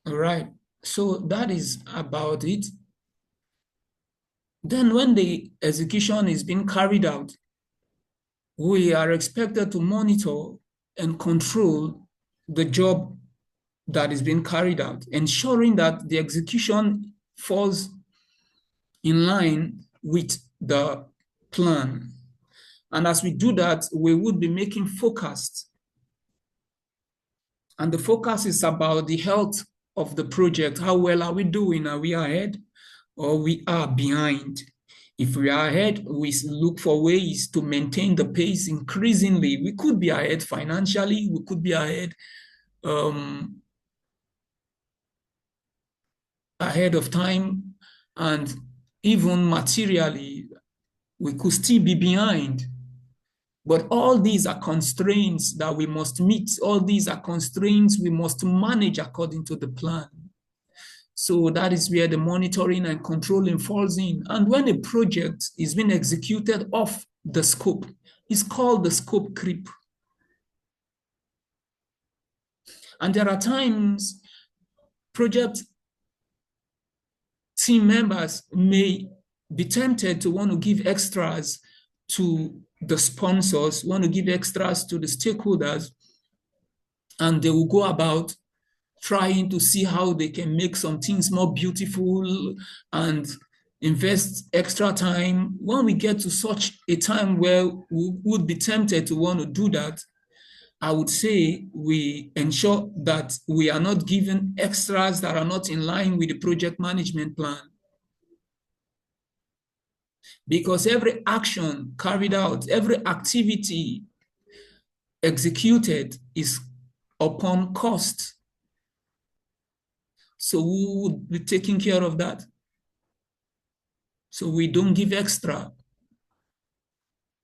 All right. So that is about it. Then when the execution is being carried out, we are expected to monitor and control the job that is being carried out, ensuring that the execution falls in line with the plan. And as we do that, we would be making forecasts. And the focus is about the health of the project. How well are we doing? Are we ahead or we are behind? If we are ahead, we look for ways to maintain the pace increasingly. We could be ahead financially, we could be ahead ahead of time, and even materially, we could still be behind. But all these are constraints that we must meet. All these are constraints we must manage according to the plan. So that is where the monitoring and controlling falls in. And when a project is being executed off the scope, it's called the scope creep. And there are times project team members may be tempted to want to give extras to the sponsors, want to give extras to the stakeholders, and they will go about trying to see how they can make some things more beautiful and invest extra time. When we get to such a time where we would be tempted to want to do that, I would say we ensure that we are not given extras that are not in line with the project management plan. Because every action carried out, every activity executed is upon cost. So who would be taking care of that? So we don't give extra.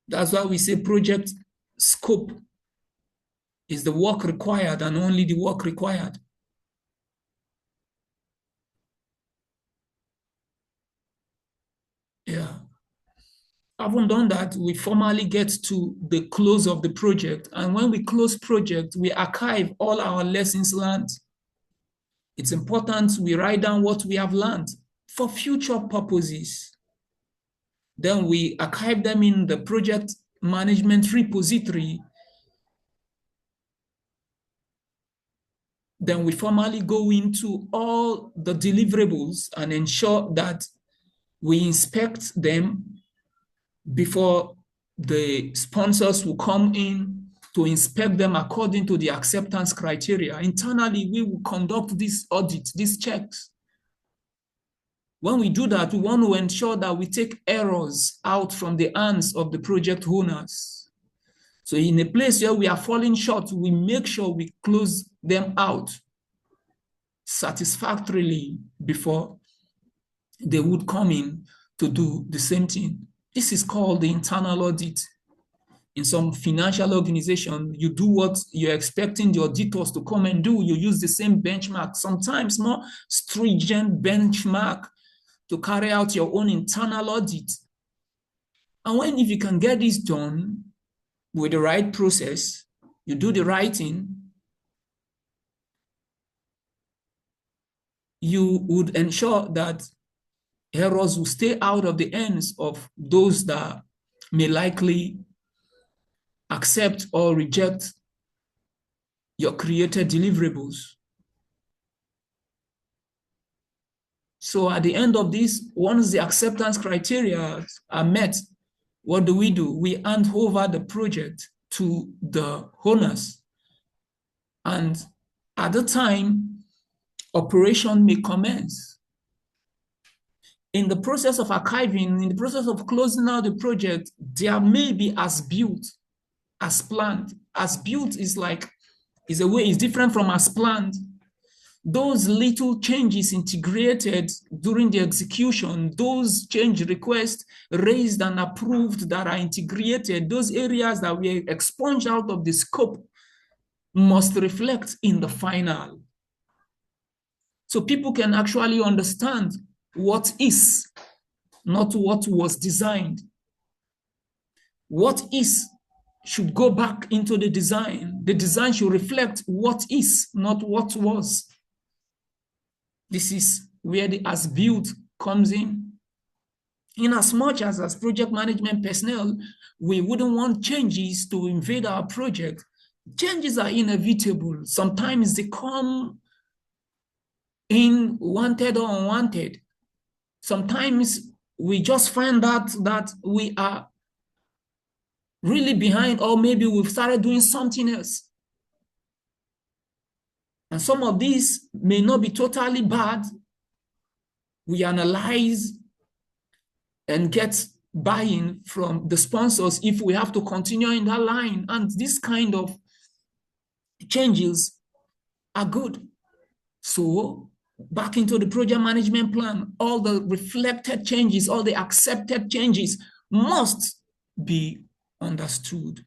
That's why we say project scope is the work required and only the work required. Yeah. Having done that, we formally get to the close of the project. And when we close project, we archive all our lessons learned. It's important we write down what we have learned for future purposes. Then we archive them in the project management repository. Then we formally go into all the deliverables and ensure that we inspect them before the sponsors will come in to inspect them according to the acceptance criteria. Internally, we will conduct this audit, these checks. When we do that, we want to ensure that we take errors out from the hands of the project owners. So in a place where we are falling short, we make sure we close them out satisfactorily before they would come in to do the same thing. This is called the internal audit. In some financial organization, you do what you're expecting the auditors to come and do. You use the same benchmark, sometimes more stringent benchmark, to carry out your own internal audit. And if you can get this done with the right process, you do the right thing, you would ensure that errors will stay out of the hands of those that may likely accept or reject your created deliverables. So at the end of this, once the acceptance criteria are met, what do? We hand over the project to the owners. And at the time, operation may commence. In the process of archiving, in the process of closing out the project, there may be as built, as planned. As built is different from as planned. Those little changes integrated during the execution, those change requests raised and approved that are integrated, those areas that were expunged out of the scope must reflect in the final. So people can actually understand what is, not what was designed. What is should go back into the design. The design should reflect what is, not what was. This is where the as-built comes in. In as much as project management personnel, we wouldn't want changes to invade our project. Changes are inevitable. Sometimes they come in wanted or unwanted. Sometimes we just find out that we are really behind, or maybe we've started doing something else. And some of these may not be totally bad. We analyze and get buy-in from the sponsors if we have to continue in that line. And this kind of changes are good. So back into the project management plan, all the reflected changes, all the accepted changes must be understood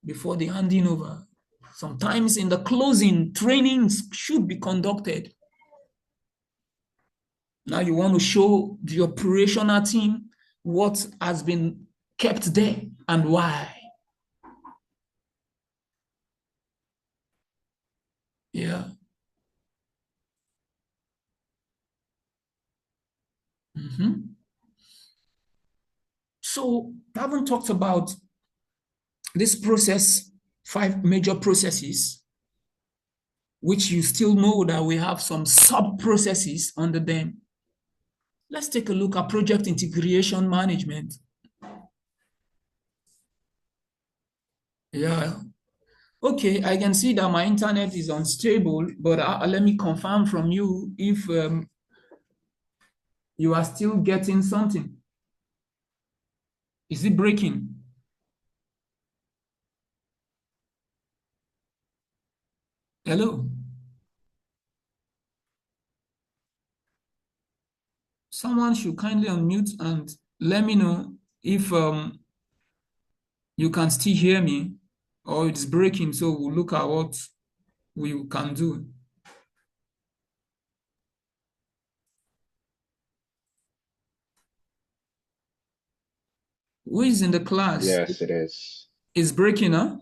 before the handing over. Sometimes in the closing, trainings should be conducted. Now you want to show the operational team what has been kept there and why. Yeah. So I haven't talked about this process, 5 major processes, which you still know that we have some sub-processes under them. Let's take a look at project integration management. Yeah. Okay, I can see that my internet is unstable, but let me confirm from you if you are still getting something. Is it breaking? Hello? Someone should kindly unmute and let me know if you can still hear me or it's breaking, so we'll look at what we can do. Who is in the class? Yes, it is. It's breaking, huh?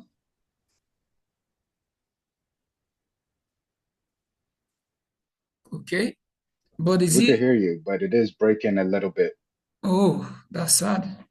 Okay. But is We could it? hear you, but it is breaking a little bit. Oh, that's sad.